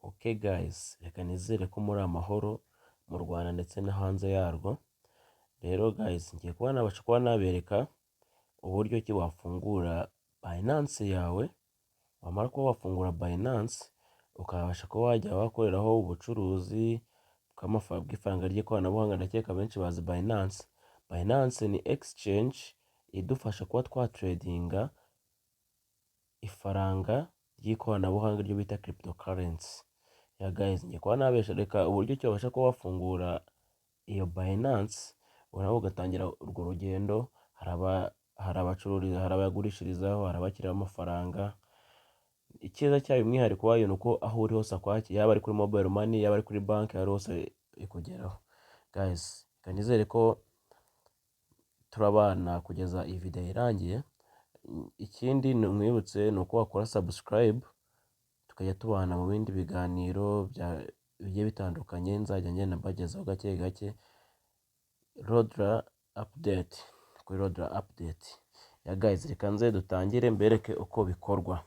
Okay guys, reka nizere ko muri amahoro mu Rwanda ndetse no hanze yarwo. Rero guys, ngiye nabasha kuba nabereka uburyo ki wafungura Binance yawe. Wamara kuba wafungura Binance, ukabasha kuba wajya wakoreraho ubucuruzi bw'ifaranga ry'ikoranabuhanga. Ndakeka benshi bazi Binance. Binance ni exchange idufasha kuba twatradinga ifaranga ry'ikoranabuhanga ryo bita cryptocurrency. Ya guys, ngiye kuba nabereka uburyo ki wabasha kuba wafungura iyo Binance, nawe ugatangira urwo rugendo. Hari abacururiza, hari abagurishirizaho, hari abakiriho amafaranga. Icyiza cyayo, umwihariko wayo ni uko aho uri hose akwakira, yaba ari kuri mobile money, yaba ari kuri banki, aho hose ikugeraho. Guys, kanizere ko turabana kugeza iyi video irangiye. Ikindi mwibutse ni uko wakora subscribe, tukajya tubana mu bindi biganiro bigiye bitandukanye nzajya ngenda mbagezaho gake gake. Rodra update kuri Rodra update. Ya guys, reka nze dutangire mbereke uko bikorwa.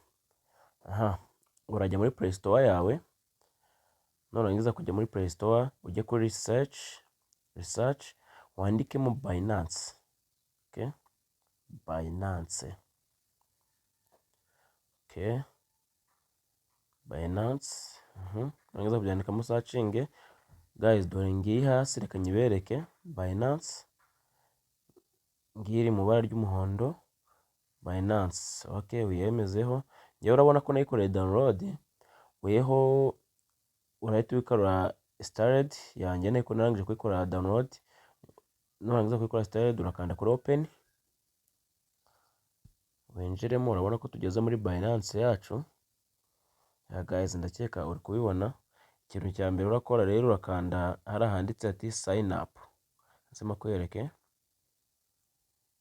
Urajya muri Play Store yawe. Nurangiza kujya muri Play Store, ujye kuri research, wandikemo Binance. Okay? Binance. Okay? Binance. Nurangiza kubyandikamo searching. Guys, dore ngiyi hasi, reka nyibereke Binance. Ngiri mu bara ry'umuhondo, Binance. Okay, uyemezeho. Ngewe urabona ko nayikoreye download. Weho urahita wikarura started yanjye, niko narangije kuyikora download. Nurangiza kuyikora started, urakanda kuri open. Winjiremo, urabona ko tugeze muri Binance yacu. Ya guys, ndakeka uri kubibona. Ikintu cya mbere urakora rero, urakanda hari ahanditse ati sign up. Nsema kwereke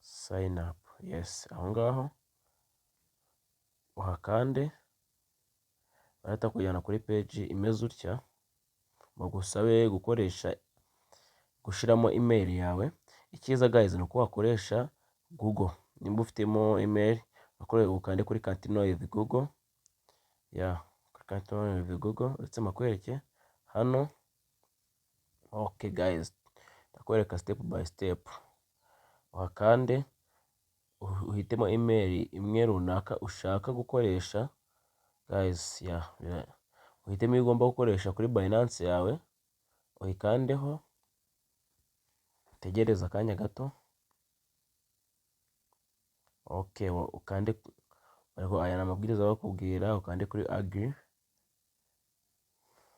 sign up. Yes, aho ngaho uhakande. Barata kujyana kuri page imeze utya, bagusabe gushiramo email yawe. Icyiza guys ni uko wakoresha Google. Nimba ufitemo email, ukande kuri continue with Google. Continue with Google. Uretse makwereke hano. Okay guys, ndakwereka step by step. Uhakande, uhitemo email imwe runaka ushaka gukoresha. Guys, uhitemo iyo ugomba gukoresha kuri Binance yawe, uyikandeho, utegereza akanya gato. Okay, ukande, aya ni amabwiriza bakubwira, ukande kuri agree,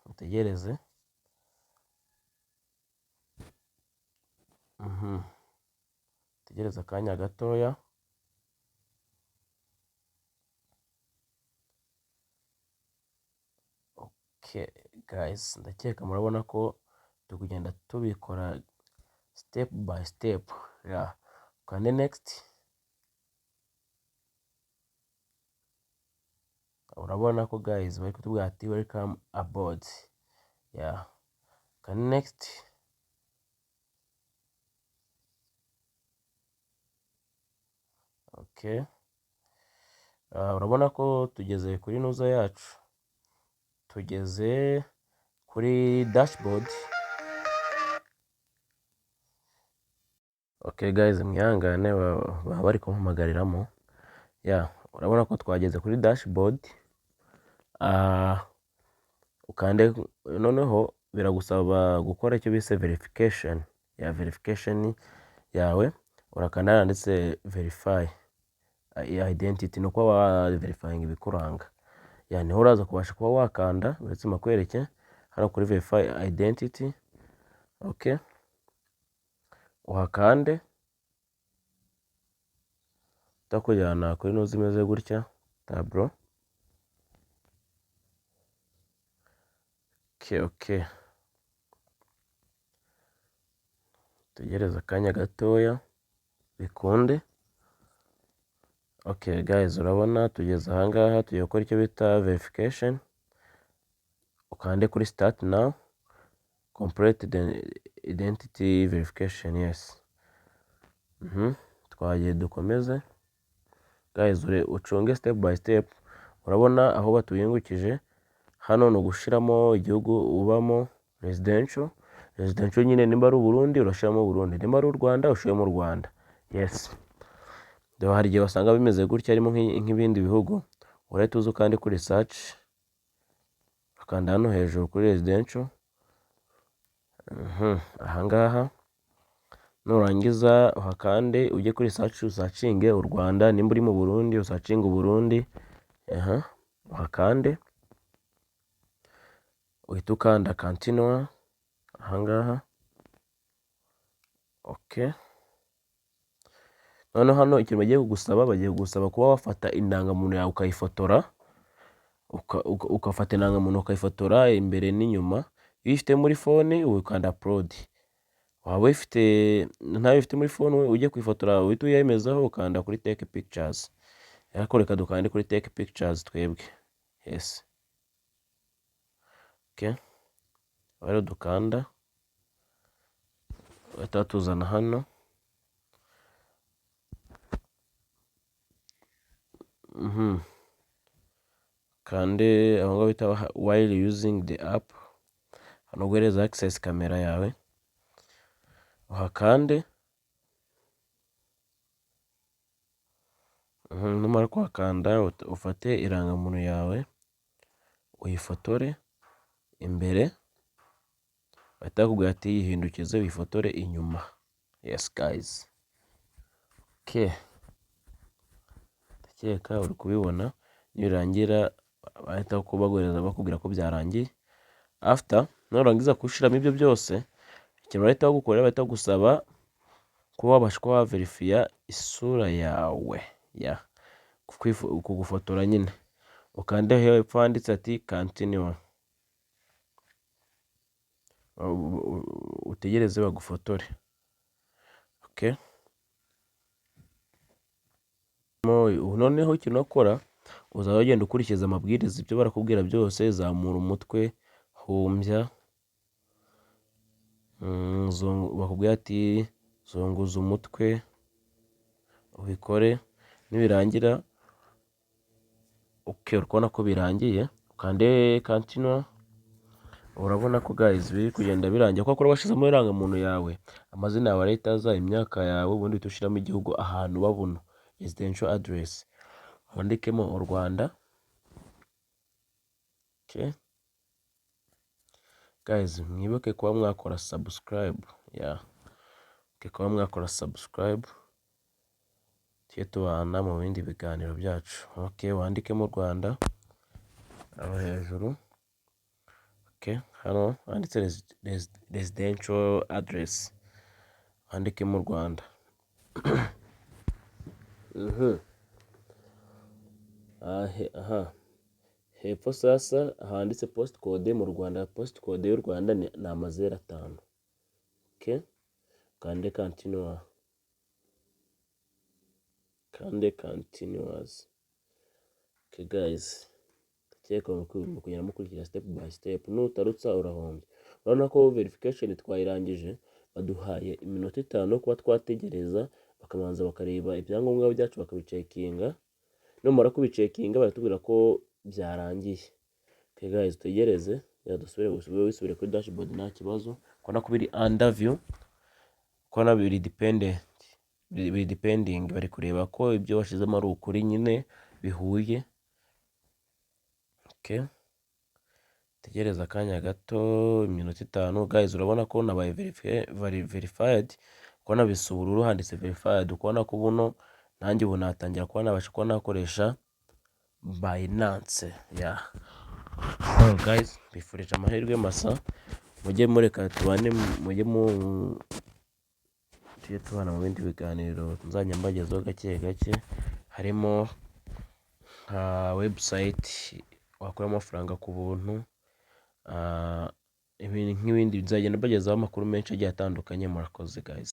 utegereze. Utegereza akanya gatoya. Okay guys, ndakeka murabona ko tukugenda tubikora step by step. Ukande next. Urabona ko guys bari kutubwira ati welcome aboard. Ukande next. Okay. Urabona ko tugeze kuri nuza yacu. Tugeze kuri dashboard. Okay guys, mwihangane baba bari kumpamagariramo. Urabona ko twageze kuri dashboard. Ukande, noneho biragusaba gukora icyo bise verification. Verification yawe, urakanda handitse verify identity, nuko verifying ibikuranga. Niho uraza kubasha kuba wakanda. Uretse makwereke hano kuri verify identity. Okay, uhakande, utakujyana kuri nuzi imeze gutya tableau. Okay, tugereza akanya gatoya bikunde. Okay guys, urabona tugeze ahangaha, tugiye gukora icyo bita verification. Ukande kuri start now, complete identity verification. Yes. Twagiye dukomeze. Guys, ucunge step by step. Urabona aho batuyungukije hano ni ugushiramo igihugu ubamo residential nyine, nimba ari Burundi urashiramo Burundi, nimba ari Rwanda ushiramo Rwanda. Yes, dore hari igihe wasanga bimeze gutya harimo nk'ibindi bihugu, urahita uza kandi kuri search, ukanda hano hejuru kuri residential. Ahangaha nurangiza uhakande ujye kuri search, usacinge u Rwanda, nimba uri mu Burundi usacinge Burundi. Uhakande uhita ukanda continue ahangaha. Okay, noneho hano ikintu bagiye kugusaba kuba wafata indangamuntu yawe ukayifotora, ukafata indangamuntu ukayifotora imbere n'inyuma. Iyo ifite muri phone ukanda upload, waba ntayo ifite muri phone ujye kwifotora uhita uyemezaho ukanda kuri take pictures. Ariko reka dukande kuri take pictures twebwe. Yes, okay, rero dukanda bahita tuzana hano. Kandi aho ngaho bita while using the app, hano guhereza access kamera yawe, uhakande. Numara kuhakanda ufate irangamuntu yawe uyifotore imbere, bahita bakubwira ati yihindukize uyifotore inyuma. Yes guys, okay, ndakeka uri kubibona. Nibirangira bahita kubaguhereza bakubwira ko byarangiye. After nurangiza kushiramo ibyo byose, ikintu bahita bagukorera, bahita gusaba kuba wabasha kuba verifya isura yawe, kugufotora nyine. Ukande hepfo handitse ati continue, utegereze bagufotore. Okay, noneho ikintu ukora uzaba ugenda ukurikiza amabwiriza, ibyo barakubwira byose. Zamura umutwe, humbya, bakubwira ati zunguza umutwe, ubikore. Nibirangira okay, urabona ko birangiye, ukande continue. Urabona ko guys biri kugenda birangira, kuko washizemo irangamuntu yawe, amazina yawe arahita aza, imyaka yawe, ubundi uhita ushiramo igihugu ahantu babona residential address, wandikemo u Rwanda. Okay guys, mwibuke kuba mwakora subscribe, kuba mwakora subscribe, tujye tubana mu bindi biganiro byacu. Okay, wandikemo u Rwanda aho hejuru. Okay, hano handitse residential address, wandikemo u Rwanda. Hepfo sasa handitse post code mu Rwanda, post code y'u Rwanda ni 05. Okay, kande continue, continuous. Okay guys, cyeka kugenda mukurikira step by step, nutarutsa urahombye. Urabona ko verification twayirangije, baduhaye iminota 5 kuba twategereza, bakamanza bakareba ibyangombwa byacu bakabicekinga. Numara kubicekinga baratubwira ko byarangiye. Okay guys, tugereze dusubire kuri dashboard nta kibazo. Kona ko biri under view, kona biri depending, bari kureba ko ibyo washizemo ari ukuri nyine bihuye. Okay, tegereza akanya gato, iminota 5 guys. Urabona ko nabaye verified, kona bisa ubururu handitse verified. Ukubona ko buno nanjye ubu natangira kuba nabasha kuba nakoresha binance. Guys, bifurije amahirwe masa, mujye mureka tubane, tujye tubana mu bindi biganiro nzajya mbagezaho gake gake. Harimo nka website wakuramo amafaranga ku buntu, nk'ibindi nzagenda mbagezaho amakuru menshi agiye atandukanye. Murakoze guys.